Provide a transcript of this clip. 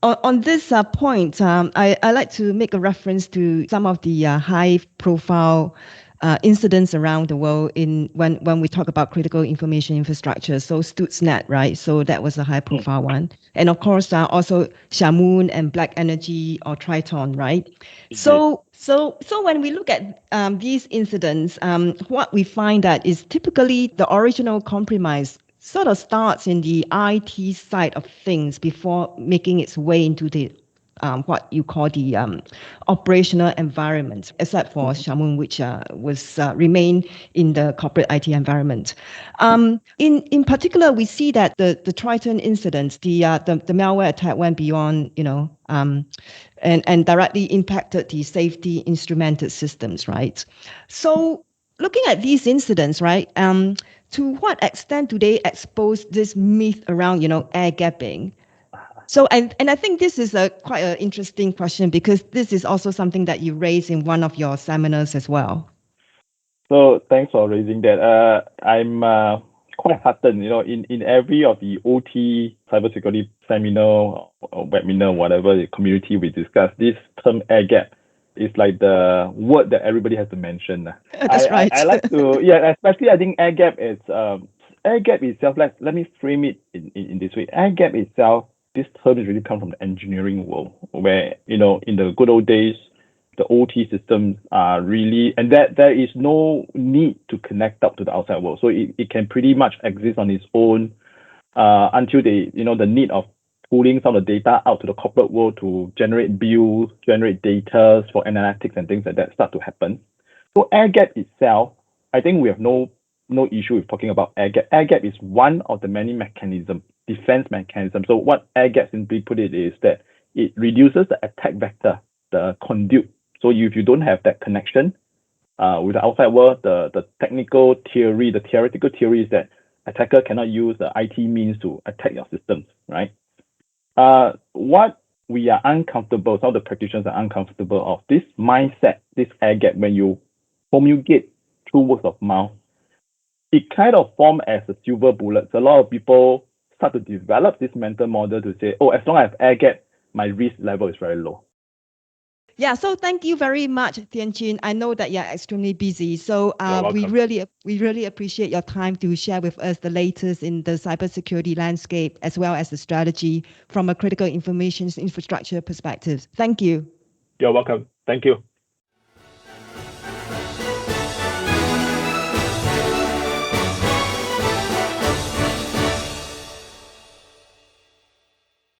On this point, I like to make a reference to some of the Hive profile incidents around the world when we talk about critical information infrastructure. So Stuxnet, right? So that was a high profile one. And of course, also Shamoon and Black Energy or Triton, right? So when we look at these incidents, what we find that is typically the original compromise sort of starts in the IT side of things before making its way into the what you call the operational environment, except for Shamoon, which was remain in the corporate IT environment. In particular, we see that the Triton incident, the malware attack went beyond, and directly impacted the safety instrumented systems, right? So looking at these incidents, right, to what extent do they expose this myth around, air gapping? So, and I think this is quite an interesting question because this is also something that you raised in one of your seminars as well. So thanks for raising that. I'm quite heartened, in every of the OT cybersecurity seminar or webinar, whatever the community we discuss, this term air gap is like the word that everybody has to mention. That's right. I like to, especially I think air gap is, air gap itself, let me frame it in this way. Air gap itself, this term is really come from the engineering world where, in the good old days, the OT systems are really, and that there is no need to connect up to the outside world. So it can pretty much exist on its own until the need of pulling some of the data out to the corporate world to generate bills, generate data for analytics and things like that start to happen. So air gap itself, I think we have no issue with talking about air gap. Air gap is one of the many mechanisms, defense mechanisms. So what air gap simply put it is that it reduces the attack vector, the conduit. So if you don't have that connection with the outside world, the technical theory, the theoretical theory is that attacker cannot use the IT means to attack your systems, right? What we are uncomfortable, some of the practitioners are uncomfortable of this mindset, this air gap, when you promulgate through words of mouth, it kind of forms as a silver bullet. So a lot of people start to develop this mental model to say, oh, as long as I have air gap, my risk level is very low. Yeah, so thank you very much, Thian Chin. I know that you're extremely busy, so we really appreciate your time to share with us the latest in the cybersecurity landscape as well as the strategy from a critical information infrastructure perspective. Thank you. You're welcome. Thank you.